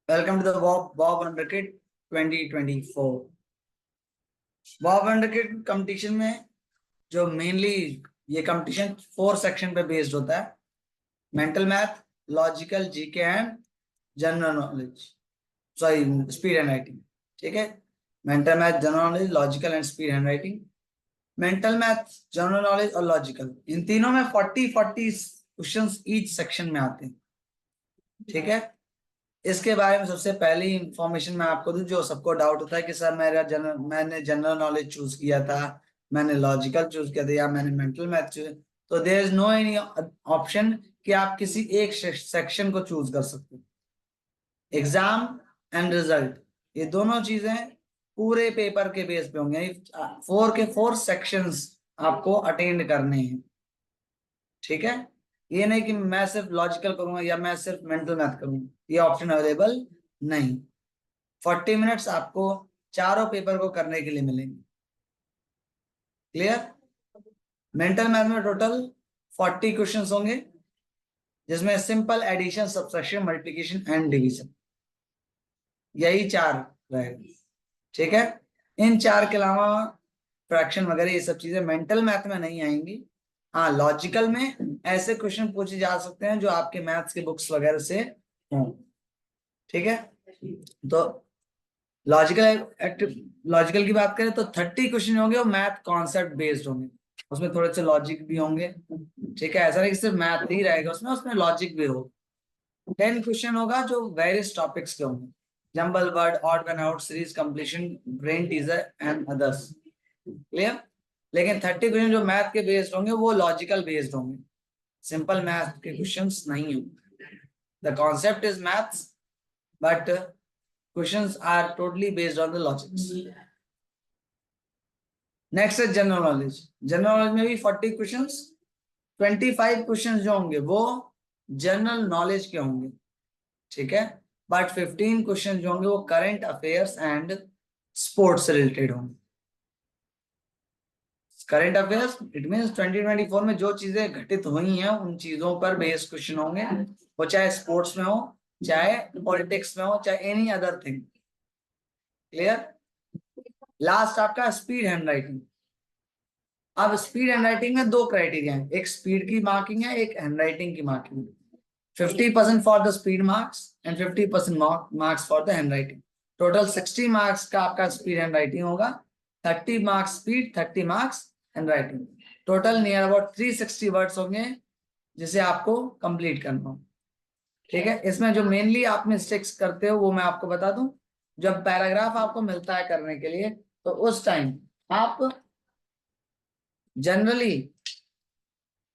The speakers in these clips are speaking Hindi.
Welcome to the Bob Underkid 2024. Bob Underkid competition में जो मेनली ये कंपटीशन 4 सेक्शन पे बेस्ड होता है। Mental math, logical, GK and general knowledge, sorry speed hand writing. ठीक है, mental math, general knowledge, logical and speed hand writing. Mental math, general knowledge और लॉजिकल, इन तीनों में 40-40 क्वेश्चंस ईच सेक्शन में आते हैं। ठीक है, इसके बारे में सबसे पहली इंफॉर्मेशन मैं आपको दूं, जो सबको डाउट होता है कि सर मैंने जनरल नॉलेज चूज किया था, मैंने लॉजिकल चूज किया था या मैंने मेंटल मैथ चूज, तो there is no any option कि आप किसी एक सेक्शन को चूज कर सकते हो। एग्जाम एंड रिजल्ट, ये दोनों चीजें पूरे पेपर के बेस पे होंगे। 4 सेक्शंस आपको अटेंड करने हैं। ठीक है, ये नहीं कि मैं सिर्फ लॉजिकल करूंगा या मैं सिर्फ मेंटल मैथ करूंगा, ये ऑप्शन अवेलेबल नहीं। 40 मिनट्स आपको चारों पेपर को करने के लिए मिलेंगे। क्लियर? मेंटल मैथ में टोटल 40 क्वेश्चंस होंगे, जिसमें simple addition, subtraction, multiplication and division, यही 4 रहेगा। ठीक है, इन 4 के अलावा फ्रैक्शन वगैरह ये सब चीजें मेंटल मैथ में नहीं आएंगी। हाँ, लॉजिकल में ऐसे क्वेश्चन पूछे जा सकते हैं जो आपके मैथ्स के बुक्स वगैरह से हों। ठीक है, तो लॉजिकल की बात करें तो 30 क्वेश्चन होंगे और मैथ कॉन्सेप्ट बेस्ड होंगे, उसमें थोड़े से लॉजिक भी होंगे। ठीक है, ऐसा नहीं कि सिर्फ मैथ ही रहेगा उसमें लॉजिक भी होगा। 10 क्वेश्चन होगा जो वेरियस टॉपिक्स के होंगे, jumble word, odd one out, series completion, brain teaser and others. Clear? लेकिन 30 क्वेश्चन जो मैथ के बेस्ड होंगे वो लॉजिकल बेस्ड होंगे, सिंपल मैथ के क्वेश्चंस नहीं होंगे। The concept is maths but questions are totally based on the logics. Next is general knowledge. General knowledge में भी 40 questions, 25 questions जो होंगे वो जनरल नॉलेज के होंगे। ठीक है, बट 15 क्वेश्चन जो होंगे वो करंट अफेयर्स एंड स्पोर्ट्स से रिलेटेड होंगे। करंट अफेयर्स इट मींस 2024 में जो चीजें घटित हुई हैं उन चीजों पर बेस्ड क्वेश्चन होंगे, वो चाहे स्पोर्ट्स में हो, चाहे पॉलिटिक्स में हो, चाहे any other thing. Clear? Last आपका स्पीड हैंड राइटिंग। अब स्पीड हैंड राइटिंग में 2 क्राइटेरिया है, एक स्पीड की मार्किंग है, एक हैंड राइटिंग की marking. 50% for the speed marks and 50% marks for the hand writing. Total 60 marks का आपका स्पीड हैंड राइटिंग होगा, 30 marks speed, 30 marks hand writing. Total near about 360 words होंगे जिसे आपको कंप्लीट करना हो। ठीक है, इसमें जो मेनली आप मिस्टेक्स करते हो वो मैं आपको बता दूं। जब पैराग्राफ आपको मिलता है करने के लिए तो उस टाइम आप जनरली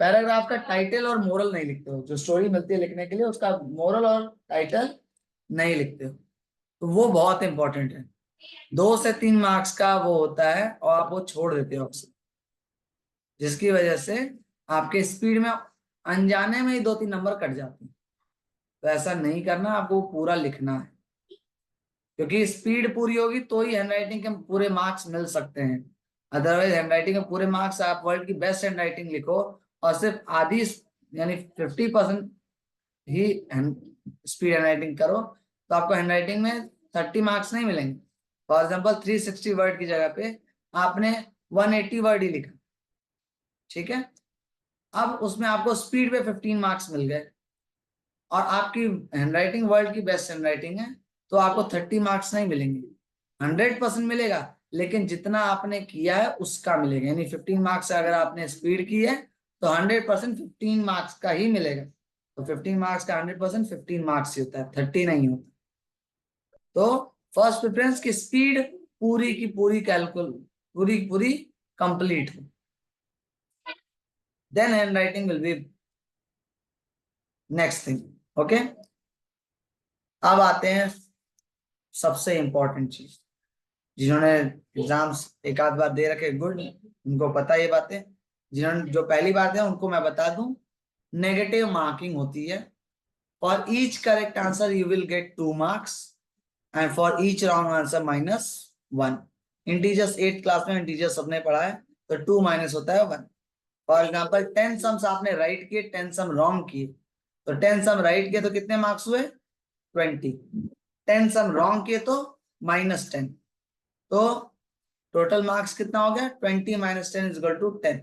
पैराग्राफ का टाइटल और मोरल नहीं लिखते हो। जो स्टोरी मिलती है लिखने के लिए उसका मोरल और टाइटल नहीं लिखते हो, तो वो बहुत इंपॉर्टेंट है। 2 से 3 मार्क्स का वो होता है और आप वो छोड़ देते हो अक्सर, जिसकी वजह से आपके स्पीड में अनजाने में ही 2-3 नंबर कट जाते हैं। तो ऐसा नहीं करना, आपको पूरा लिखना है, क्योंकि स्पीड पूरी होगी तो ही हैंडराइटिंग के पूरे मार्क्स मिल सकते हैं। अदरवाइज हैंडराइटिंग के पूरे मार्क्स आप वर्ल्ड की बेस्ट हैंडराइटिंग लिखो और सिर्फ आधी यानी 50% ही स्पीड हैंडराइटिंग करो तो आपको हैंडराइटिंग में 30 मार्क्स नहीं मिलेंगे। फॉर एग्जाम्पल 360 वर्ड की जगह पे आपने 180 वर्ड ही लिखा। ठीक है, अब उसमें आपको स्पीड पे 15 मार्क्स मिल गए और आपकी हैंडराइटिंग वर्ल्ड की बेस्ट हैंडराइटिंग है तो आपको 30 मार्क्स नहीं मिलेंगे, 100% मिलेगा, लेकिन जितना आपने किया है उसका मिलेगा। यानी 15 मार्क्स अगर आपने स्पीड की है तो 100% 15 मार्क्स का ही मिलेगा। तो 15 मार्क्स का 100% 15 मार्क्स ही होता है, 30 नहीं होता। तो फर्स्ट प्रेफरेंस की स्पीड पूरी की पूरी पूरी कंप्लीट हो, then handwriting will be next thing. Okay, अब आते हैं सबसे इंपॉर्टेंट चीज, जिन्होंने एग्जाम्स एक आध बार दे रखे गुड, उनको पता ये बातें। जिन्होंने जो पहली बात है उनको मैं बता दूं, नेगेटिव मार्किंग होती है। For each correct answer you will get 2 marks and for each wrong answer -1। Integers 8th class में इंटीजर्स सबने पढ़ा है, तो 2 माइनस होता है 1। फॉर एग्जाम्पल 10 सम्स आपने राइट किए, 10 सम रॉन्ग किए, तो 10 सम राइट किए तो कितने मार्क्स हुए? 20। 10 सम रॉन्ग किए तो -10। तो टोटल मार्क्स कितना हो गया? 20 - 10 = 10।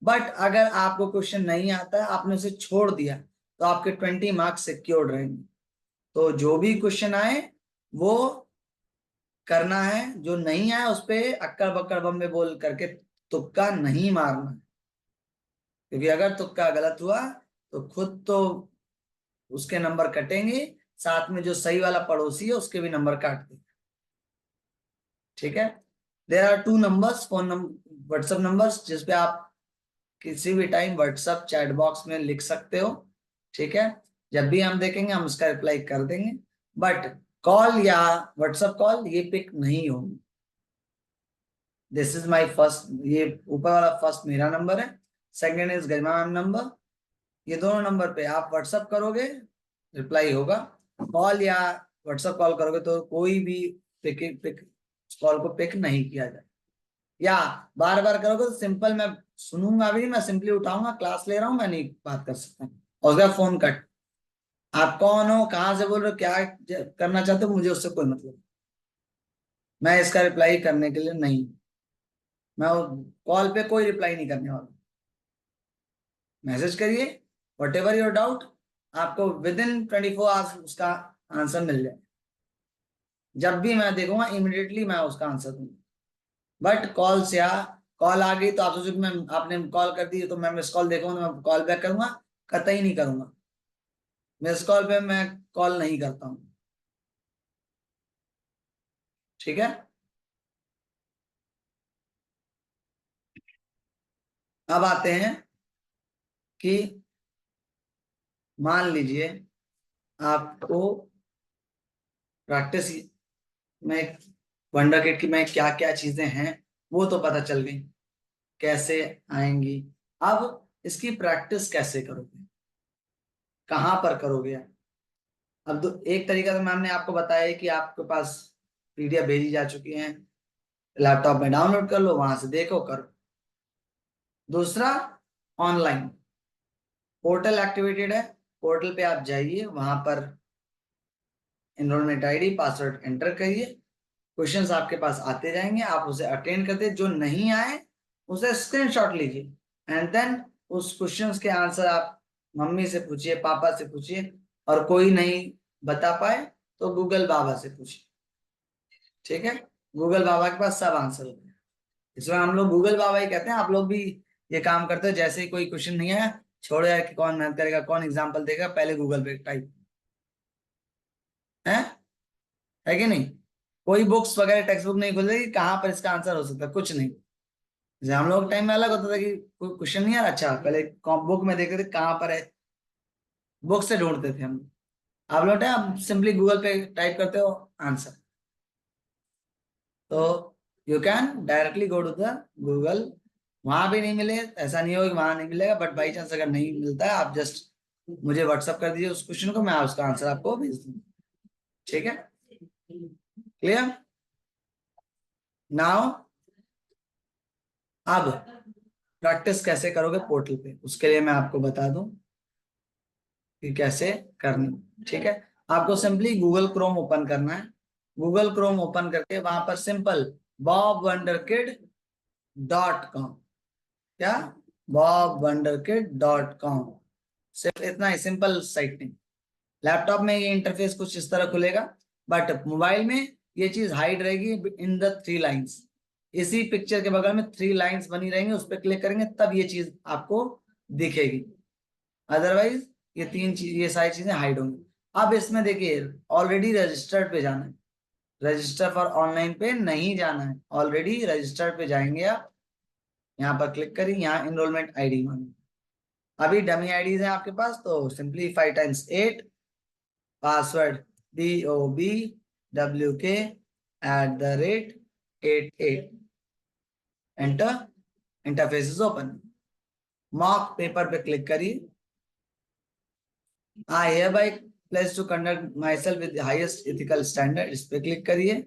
बट अगर आपको क्वेश्चन नहीं आता है, आपने उसे छोड़ दिया, तो आपके 20 मार्क्स सिक्योर्ड रहेंगे। तो जो भी क्वेश्चन आए वो करना है, जो नहीं आया उस पे अक्कड़ बक्कड़ बम्बे बोल करके तुक्का नहीं मारना है। क्योंकि अगर तुक्का गलत हुआ तो खुद तो उसके नंबर कटेंगे, साथ में जो सही वाला पड़ोसी है उसके भी नंबर काट देंगे। ठीक है। There are 2 numbers, phone number, WhatsApp numbers, जिसपे आप किसी भी टाइम व्हाट्सएप चैट बॉक्स में लिख सकते हो। ठीक है। जब भी हम देखेंगे हम उसका रिप्लाई कर देंगे। बट कॉल या व्हाट्सएप कॉल ये पिक नहीं होगी। दिस इज माय फर्स्ट, ये ऊपर वाला फर्स्ट मेरा नंबर है, second is Garima ma'am number. ये दोनों नंबर पे आप व्हाट्सएप करोगे, रिप्लाई होगा। कॉल या व्हाट्सएप कॉल करोगे तो कोई भी पिक कॉल को पिक नहीं किया जाए। या बार बार करोगे तो सिंपल मैं सुनूंगा भी, मैं सिंपली उठाऊंगा, क्लास ले रहा हूं, मैं नहीं बात कर सकता। और उसका फोन कट। आप कौन हो, कहाँ से बोल रहे हो, क्या करना चाहते हो, मुझे उससे कोई मतलब। मैं इसका रिप्लाई करने के लिए नहीं, मैं कॉल पे कोई रिप्लाई नहीं करने वाला। मैसेज करिए, वट एवर योर डाउट, आपको विद इन 24 आवर्स उसका आंसर मिल जाए। जब भी मैं देखूंगा इमिडिएटली मैं उसका आंसर दूंगा। बट कॉल से कॉल आ गई तो आप सोचो कि मैं, आपने कॉल कर दी तो मैं मिस कॉल देखूंगा तो मैं कॉल बैक करूंगा? कतई नहीं करूंगा। मिस कॉल पे मैं कॉल नहीं करता हूं। ठीक है। अब आते हैं कि मान लीजिए आपको प्रैक्टिस में वंडरकिड की में क्या क्या चीजें हैं वो तो पता चल गई, कैसे आएंगी। अब इसकी प्रैक्टिस कैसे करोगे, कहाँ पर करोगे? अब एक तरीका तो मैम ने आपको बताया है कि आपके पास पीडीएफ भेजी जा चुकी है, लैपटॉप में डाउनलोड कर लो, वहां से देखो करो। दूसरा, ऑनलाइन पोर्टल एक्टिवेटेड है, पोर्टल पे आप जाइए, वहां पर एनरोलमेंट आईडी पासवर्ड एंटर करिए, क्वेश्चंस आपके पास आते जाएंगे, आप उसे अटेंड करते, जो नहीं आए उसे स्क्रीनशॉट लीजिए एंड देन उस क्वेश्चंस के आंसर आप मम्मी से पूछिए, पापा से पूछिए, और कोई नहीं बता पाए तो गूगल बाबा से पूछिए। ठीक है। गूगल बाबा के पास सब आंसर होते हैं, इसमें हम लोग गूगल बाबा ही कहते हैं। आप लोग भी ये काम करते हो, जैसे ही कोई क्वेश्चन नहीं आया, छोड़ो यार कि कौन मेहनत करेगा, कौन एग्जाम्पल देगा, पहले गूगल पे टाइप है कि नहीं? कोई बुक्स वगैरह टेक्स्ट बुक नहीं खोल कि कहाँ पर इसका आंसर हो सकता है, कुछ नहीं। जैसे हम लोग टाइम में अलग होता था कि कोई क्वेश्चन नहीं आ रहा, अच्छा पहले बुक में देखते थे कहाँ पर है, बुक से ढूंढते थे हम। आप लोग आप सिंपली गूगल पे टाइप करते हो आंसर, तो you can directly go to the Google. वहां भी नहीं मिले ऐसा नहीं होगा कि वहां नहीं मिलेगा, बट बाई चांस अगर नहीं मिलता है, आप जस्ट मुझे व्हाट्सअप कर दीजिए उस क्वेश्चन को, मैं उसका आंसर आपको भेज दूंगा। ठीक है, क्लियर नाउ? अब प्रैक्टिस कैसे करोगे पोर्टल पे, उसके लिए मैं आपको बता दूं कि कैसे करनी। ठीक है। आपको सिंपली गूगल क्रोम ओपन करना है। गूगल क्रोम ओपन करके वहां पर सिंपल bobwonderkid.com, क्या bobwonderkid.com, सिर्फ इतना ही सिंपल साइट नहीं। लैपटॉप में ये इंटरफेस कुछ इस तरह खुलेगा, बट मोबाइल में ये चीज हाइड रहेगी इन द 3 लाइंस। इसी पिक्चर के बगल में 3 लाइंस बनी रहेंगी, उस पर क्लिक करेंगे तब ये चीज आपको दिखेगी, अदरवाइज ये 3 चीज, ये सारी चीजें हाइड होंगी। अब इसमें देखिए ऑलरेडी रजिस्टर्ड पे जाना है, रजिस्टर फॉर ऑनलाइन पे नहीं जाना है, ऑलरेडी रजिस्टर्ड पे जाएंगे आप। यहाँ पर क्लिक करिए, यहाँ एनरोलमेंट आईडी मांगे, अभी डमी आईडीज है आपके पास, तो simply 5 × 8 password BOBWK@88, enter, interface is open. Mock paper पे क्लिक करिए, आई hereby pledge to conduct myself with the highest ethical standard, इस पे क्लिक करिए,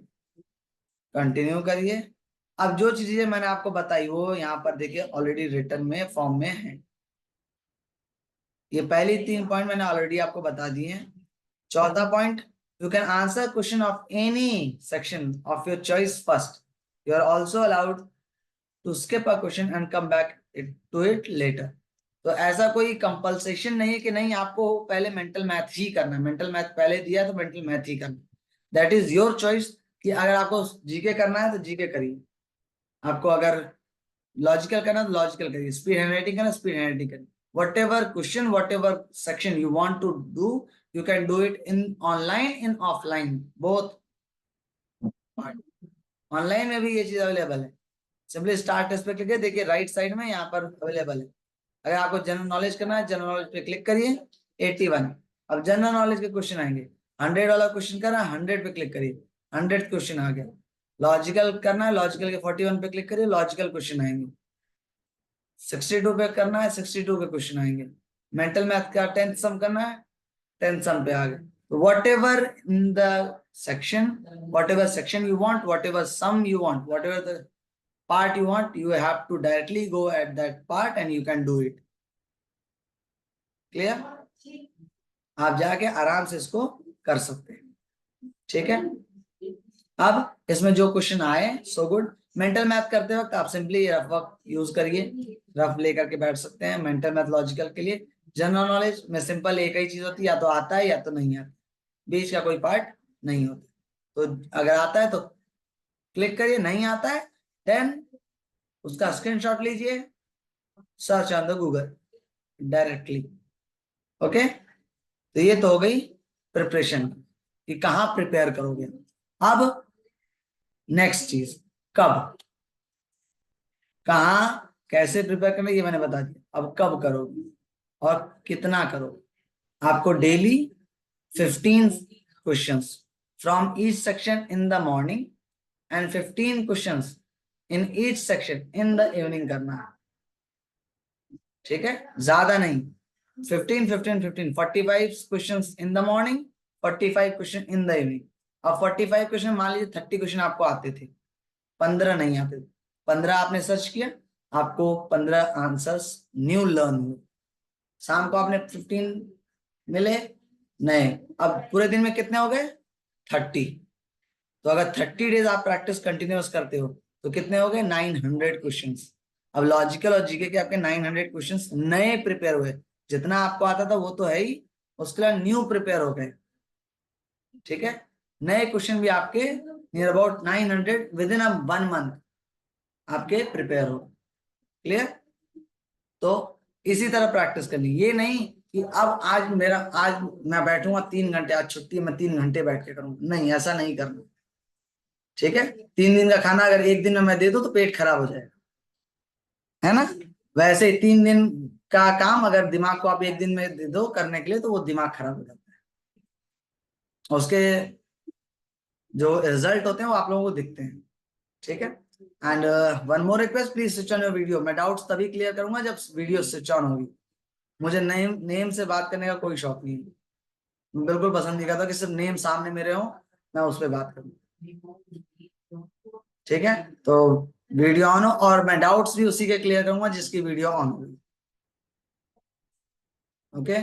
कंटिन्यू करिए। अब जो चीजें मैंने आपको बताई वो यहाँ पर देखिए ऑलरेडी रिटर्न में फॉर्म में है। ये पहली 3 पॉइंट मैंने ऑलरेडी आपको बता दिए हैं। चौथा point, you can answer question of any section of your choice first, you are also allowed to skip a question and come back to it later. तो ऐसा कोई कंपल्सेशन नहीं है कि नहीं आपको पहले मेंटल मैथ ही करना है, मेंटल मैथ पहले दिया तो मेंटल मैथ ही करना, दैट इज योर चॉइस। कि अगर आपको जीके करना है तो जीके करिए, आपको अगर लॉजिकल करना तो लॉजिकल करिए, स्पीड हैंडराइटिंग करना स्पीड हैंडराइटिंग करिए। whatever question, whatever section you want to do, you can do it in online, in offline, both। Online में भी ये चीज अवेलेबल है, सिंपली स्टार्ट टेस्ट पे क्लिक करिए, देखिए राइट साइड में यहाँ पर अवेलेबल है। अगर आपको जनरल नॉलेज करना है, जनरल नॉलेज पे क्लिक करिए, 81। अब जनरल नॉलेज के क्वेश्चन आएंगे, 100 वाला क्वेश्चन करना है, 100 पे क्लिक करिए, 100 क्वेश्चन आ गया। लॉजिकल करना है, लॉजिकल के 41 पे क्लिक करिए, लॉजिकल क्वेश्चन आएंगे। 62 पे करना है, 62 के क्वेश्चन आएंगे। मेंटल मैथ का 10th सम करना है, 10th सम पे आ गए। Whatever in the section, whatever section you want, whatever sum you want, whatever the part you want, you have to directly go at that part and you can do it। clear? आप जाके आराम से इसको कर सकते हैं, ठीक है। अब इसमें जो क्वेश्चन आए सो गुड। मेंटल मैथ करते वक्त आप सिंपली रफ वर्क यूज करिए, रफ लेकर के बैठ सकते हैं मेंटल मैथ लॉजिकल के लिए। जनरल नॉलेज में सिंपल एक ही चीज होती है, या तो आता है या तो नहीं आता, बीच का कोई पार्ट नहीं होता। तो अगर आता है तो क्लिक करिए, नहीं आता है देन उसका स्क्रीनशॉट लीजिए, search on the Google directly. Okay, तो ये तो हो गई प्रिपरेशन कि कहाँ प्रिपेयर करोगे। अब नेक्स्ट चीज, कब, कहाँ कैसे प्रिपेयर करना ये मैंने बता दिया। अब कब करोगे और कितना करोगे। आपको daily 15 questions from each section in the morning and 15 questions in each section in the evening करना है, ठीक है, ज्यादा नहीं। 15 15 15 45 questions in the morning, 45 question in the evening. अब 45 क्वेश्चन मान लीजिए 30 क्वेश्चन आपको आते थे, 15 नहीं आते थे, 15 आपने सर्च किया, आपको 15 आंसर्स न्यू लर्न हुए। शाम को आपने 15 मिले नए, अब पूरे दिन में कितने हो गए 30। तो अगर 30 डेज आप प्रैक्टिस कंटिन्यूअस करते हो तो कितने हो गए 900 क्वेश्चंस। अब लॉजिकल और जीके के आपके 900 क्वेश्चंस नए प्रिपेयर हुए, जितना आपको आता था वो तो है ही, उसके लिए न्यू प्रिपेयर हो गए, ठीक है। नए क्वेश्चन भी आपके near about 900 with in a 1 month आपके प्रिपेयर हो। क्लियर? तो इसी तरह प्रैक्टिस करनी, ये नहीं कि अब आज मैं बैठूंगा 3 घंटे, आज छुट्टी है मैं 3 घंटे बैठ के करूंगा, नहीं ऐसा नहीं करना, ठीक है। 3 दिन का खाना अगर एक दिन में मैं दे दूं तो पेट खराब हो जाएगा, है ना। वैसे 3 दिन का काम अगर दिमाग को आप एक दिन में दे दो करने के लिए तो वो दिमाग खराब हो जाता है, उसके जो रिजल्ट होते हैं वो आप लोगों को दिखते हैं, ठीक है। And one more request, please switch on your video. मैं डाउट्स तभी क्लियर करूंगा जब वीडियो स्विच ऑन होगी। मुझे नेम से बात करने का कोई शौक नहीं है, बिल्कुल पसंद नहीं करता कि सिर्फ नेम सामने मेरे हो मैं उस पर बात करूँ, ठीक है। तो वीडियो ऑन हो और मैं डाउट्स भी उसी के क्लियर करूंगा जिसकी वीडियो ऑन होगी, ओके।